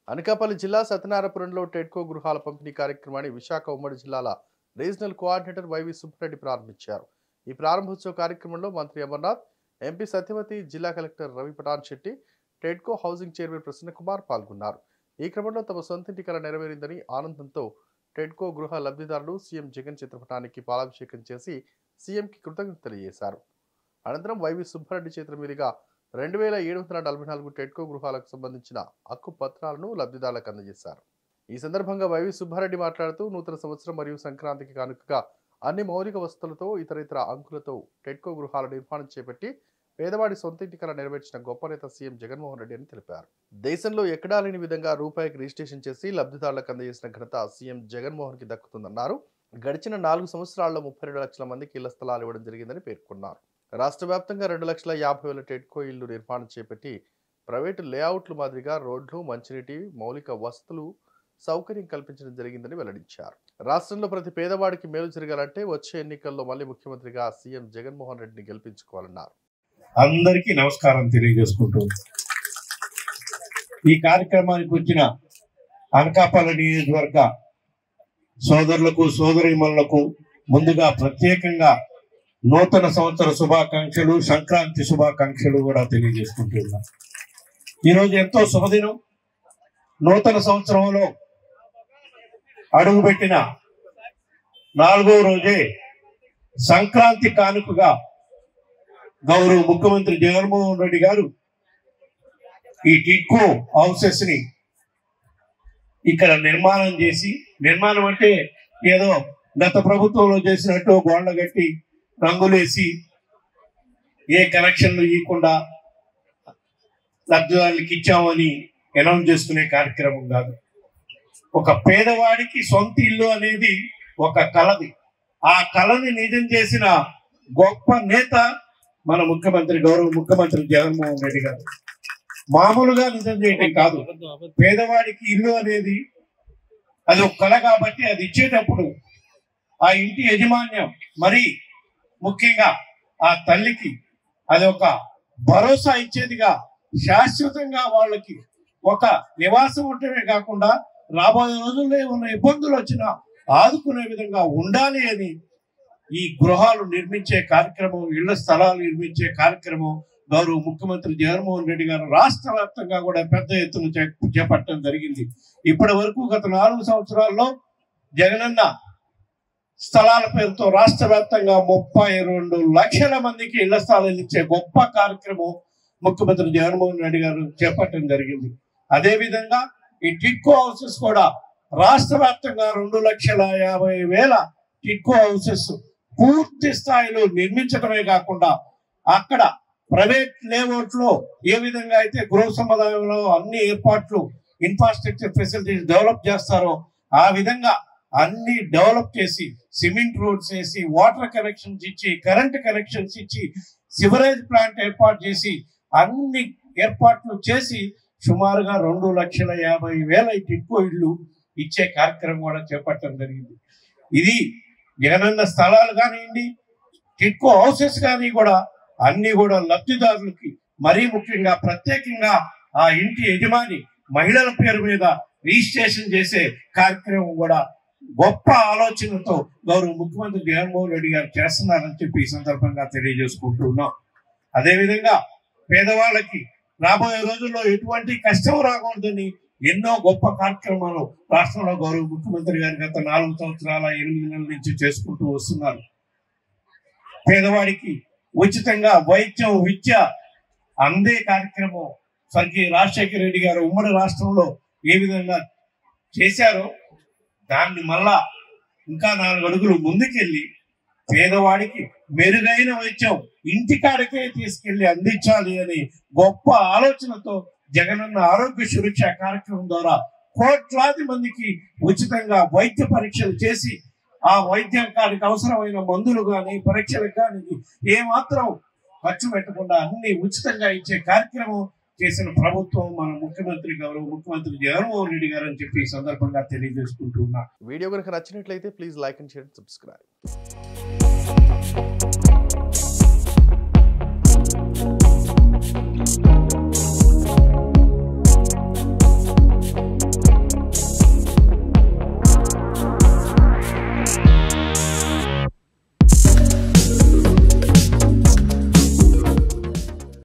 అనకాపల్లి జిల్లా సత్యనారాయణపురంలో టెడ్కో గృహాల పంపిణీ కార్యక్రమాన్ని విశాఖ ఉమ్మడి జిల్లాల రీజనల్ కోఆర్డినేటర్ వైవి సుబ్బారెడ్డి ప్రారంభించారు. ఈ ప్రారంభోత్సవ కార్యక్రమంలో మంత్రి అమర్నాథ్, ఎంపీ సత్యవతి, జిల్లా collector Ravi Patan Shetty, TIDCO housing chairman Prasanna Kumar పాల్గొన్నారు. ఈ క్రమంలో తమ సొంతింటి కల నెరవేరిందని ఆనందంతో టెడ్కో గృహ లబ్ధిదారులు సీఎం జగన్ చిత్రపటానికి పాలాభిషేకం చేసి సీఎంకి కృతజ్ఞతలు తెలియజేశారు. అనంతరం వైవి సుబ్బారెడ్డి చేతుల మీదుగా 2744 టెడ్కో గృహాలకు సంబంధించిన హక్కు పత్రాలను లబ్ధిదారులకు అందజేశారు. ఈ సందర్భంగా వైవి సుబ్బారెడ్డి మాట్లాడుతూ నూతన సంవత్సరం మరియు సంక్రాంతికి కానుకగా అన్ని మౌలిక వసతులతో ఇతర అంకులతో టెడ్కో గృహాల నిర్మాణం చేపట్టి పేదవాడి సొంతింటి కల నెరవేర్చిన గొప్ప నేత సీఎం జగన్మోహన్ రెడ్డి అని తెలిపారు. దేశంలో ఎక్కడా లేని విధంగా రూపాయికి రిజిస్ట్రేషన్ చేసి లబ్ధిదారులకు అందజేసిన ఘనత సీఎం జగన్మోహన్ కి దక్కుతుందన్నారు. గడిచిన 4 సంవత్సరాల్లో 32 లక్షల మందికి ఇళ్ల స్థలాలు ఇవ్వడం జరిగిందని పేర్కొన్నారు. రాష్ట్ర వ్యాప్తంగా 2,50,000 టెడ్కో ఇళ్లు నిర్మాణం చేపట్టి ప్రైవేటు లేఅవుట్ల మాదిరిగా రోడ్లు, మంచినీటి, మౌలిక వసతులు సౌకర్యం కల్పించడం జరిగిందని వెల్లడించారు. రాష్ట్రంలో ప్రతి పేదవాడికి మేలు జరగాలంటే వచ్చే ఎన్నికల్లో మళ్ళీ ముఖ్యమంత్రిగా సీఎం జగన్మోహన్ రెడ్డిని గెలిపించుకోవాలన్నారు. అందరికీ నమస్కారం తెలియజేసుకుంటూ ఈ కార్యక్రమానికి వచ్చిన అనకాపల్లి నియోజకవర్గ సోదరులకు, సోదరీమణులకు ముందుగా ప్రత్యేకంగా నూతన సంవత్సర శుభాకాంక్షలు, సంక్రాంతి శుభాకాంక్షలు కూడా తెలియజేసుకుంటున్నాం. ఈరోజు ఎంతో శుభదినం. నూతన సంవత్సరంలో అడుగుపెట్టిన 4వ రోజే సంక్రాంతి కానుకగా గౌరవ ముఖ్యమంత్రి జగన్మోహన్ రెడ్డి గారు ఈ టిడ్కో హౌసెస్ ని ఇక్కడ నిర్మాణం చేసి, నిర్మాణం అంటే ఏదో గత ప్రభుత్వంలో చేసినట్టు గోడలు కట్టి రంగులేసి ఏ కనెక్షన్లు ఇవ్వకుండా లబ్ధిదారులకు ఇచ్చామని అనౌన్స్ చేసుకునే కార్యక్రమం కాదు. ఒక పేదవాడికి సొంత ఇల్లు అనేది ఒక కలది. ఆ కళని నిజం చేసిన గొప్ప నేత మన ముఖ్యమంత్రి, గౌరవ ముఖ్యమంత్రి జగన్మోహన్ రెడ్డి గారు. మామూలుగా నిజం చేయటం కాదు, పేదవాడికి ఇల్లు అనేది అది ఒక కళ. కాబట్టి అది ఇచ్చేటప్పుడు ఆ ఇంటి యాజమాన్యం, మరి ముఖ్యంగా ఆ తల్లికి అది ఒక భరోసా ఇచ్చేదిగా, శాశ్వతంగా వాళ్ళకి ఒక నివాసం ఉండటమే కాకుండా రాబోయే రోజుల్లో ఏమైనా ఇబ్బందులు వచ్చినా ఆదుకునే విధంగా ఉండాలి అని ఈ గృహాలు నిర్మించే కార్యక్రమం, ఇళ్ల స్థలాలు నిర్మించే కార్యక్రమం గౌరవ ముఖ్యమంత్రి జగన్మోహన్ రెడ్డి గారు రాష్ట్ర వ్యాప్తంగా కూడా పెద్ద ఎత్తున చేపట్టడం జరిగింది. ఇప్పటి వరకు గత 4 సంవత్సరాల్లో జగనన్న స్థలాల పేరుతో రాష్ట్ర వ్యాప్తంగా 32 లక్షల మందికి ఇళ్ల స్థలాలు ఇచ్చే గొప్ప కార్యక్రమం ముఖ్యమంత్రి జగన్మోహన్ రెడ్డి గారు చేపట్టడం జరిగింది. అదేవిధంగా ఈ టిడ్కో హౌసెస్ కూడా రాష్ట్ర వ్యాప్తంగా 2,50,000 టిడ్కో హౌసెస్ పూర్తి స్థాయిలో నిర్మించడమే కాకుండా అక్కడ ప్రైవేట్ లేఅవుట్ లో ఏ విధంగా అయితే గృహ సముదాయంలో అన్ని ఏర్పాట్లు, ఇన్ఫ్రాస్ట్రక్చర్ ఫెసిలిటీస్ డెవలప్ చేస్తారో ఆ విధంగా అన్ని డెవలప్ చేసి, సిమెంట్ రోడ్స్ వేసి, వాటర్ కనెక్షన్స్ ఇచ్చి, కరెంట్ కనెక్షన్స్ ఇచ్చి, సివరేజ్ ప్లాంట్ ఏర్పాటు చేసి, అన్ని ఏర్పాట్లు చేసి సుమారుగా 2,50,000 టిడ్కో ఇళ్ళు ఇచ్చే కార్యక్రమం కూడా చేపట్టడం జరిగింది. ఇది జగనన్న స్థలాలు కానివ్వండి, టిడ్కో హౌసెస్ కానీ కూడా అన్ని కూడా లబ్ధిదారులకి, మరీ ముఖ్యంగా ప్రత్యేకంగా ఆ ఇంటి యజమాని మహిళల పేరు మీద రిజిస్ట్రేషన్ చేసే కార్యక్రమం కూడా గొప్ప ఆలోచనతో గౌరవ ముఖ్యమంత్రి జగన్మోహన్ రెడ్డి గారు చేస్తున్నారని చెప్పి ఈ సందర్భంగా తెలియజేసుకుంటున్నాం. అదేవిధంగా పేదవాళ్ళకి రాబోయే రోజుల్లో ఎటువంటి కష్టం రాకూడదని ఎన్నో గొప్ప కార్యక్రమాలు రాష్ట్రంలో గౌరవ ముఖ్యమంత్రి గారు గత 4 సంవత్సరాల 8 నెలల నుంచి చేసుకుంటూ వస్తున్నారు. పేదవాడికి ఉచితంగా వైద్యం, విద్య అందే కార్యక్రమం స్వర్గీయ రాజశేఖర రెడ్డి గారు ఉమ్మడి రాష్ట్రంలో ఏ విధంగా చేశారో దాన్ని మళ్ళా ఇంకా 4 అడుగులు ముందుకెళ్ళి పేదవాడికి మెరుగైన వైద్యం ఇంటికాడికే తీసుకెళ్లి అందించాలి అని గొప్ప ఆలోచనతో జగనన్న ఆరోగ్య సురక్ష కార్యక్రమం ద్వారా కోట్లాది మందికి ఉచితంగా వైద్య పరీక్షలు చేసి, ఆ వైద్యానికి అవసరమైన మందులు కానీ, పరీక్షలకు కానీ ఏమాత్రం ఖర్చు పెట్టకుండా అన్ని ఉచితంగా ఇచ్చే కార్యక్రమం చేసిన ప్రభుత్వం మన ముఖ్యమంత్రి, గౌరవ ముఖ్యమంత్రి జగన్మోహన్ రెడ్డి గారు అని చెప్పి ఈ సందర్భంగా తెలియజేసుకుంటున్నా. వీడియో కనుక నచ్చినట్లయితే please like and share, subscribe.